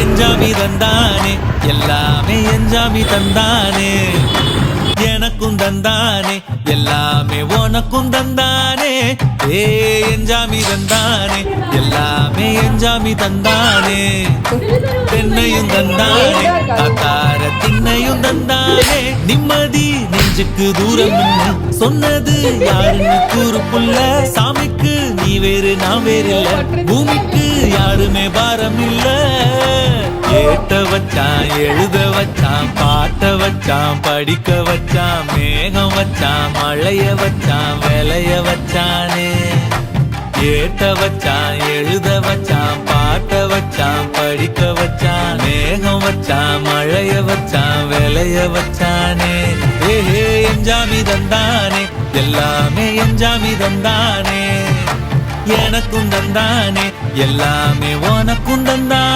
எஞ்சாமி தந்தானே எல்லாமே எஞ்சாமி தந்தானே எனக்கும் தந்தானே எல்லாமே உனக்கும் தந்தானே ஏ எஞ்சாமி தந்தானே எல்லாமே எஞ்சாமி தந்தானே தென்னையும் தந்தானே காத்தார திண்ணையும் தந்தானே நிம்மதி நெஞ்சுக்கு தூரம் சொன்னது யாருன்னு கூறு புள்ள சாமிக்கு நீ வேறு நான் வேறு இல்ல பூமிக்கு யாருமே பாரம் இல்ல ஏட்ட வச்சான் எழுத வச்சான் பாட்ட வச்சான் படிக்க வச்சான் மேகம் வச்சான் மழைய வச்சான் விளைய வச்சானே ஏட்ட வச்சான் எழுத வச்சான் பாட்ட வச்சான் படிக்க வச்சான் மேகம் வச்சான் மழைய வச்சான் விளைய வச்சானே ஏஹே எஞ்சாமி தந்தானே எல்லாமே எஞ்சாமி தந்தானே எனக்கும் தந்தானே எல்லாமே உனக்கும் தந்தானே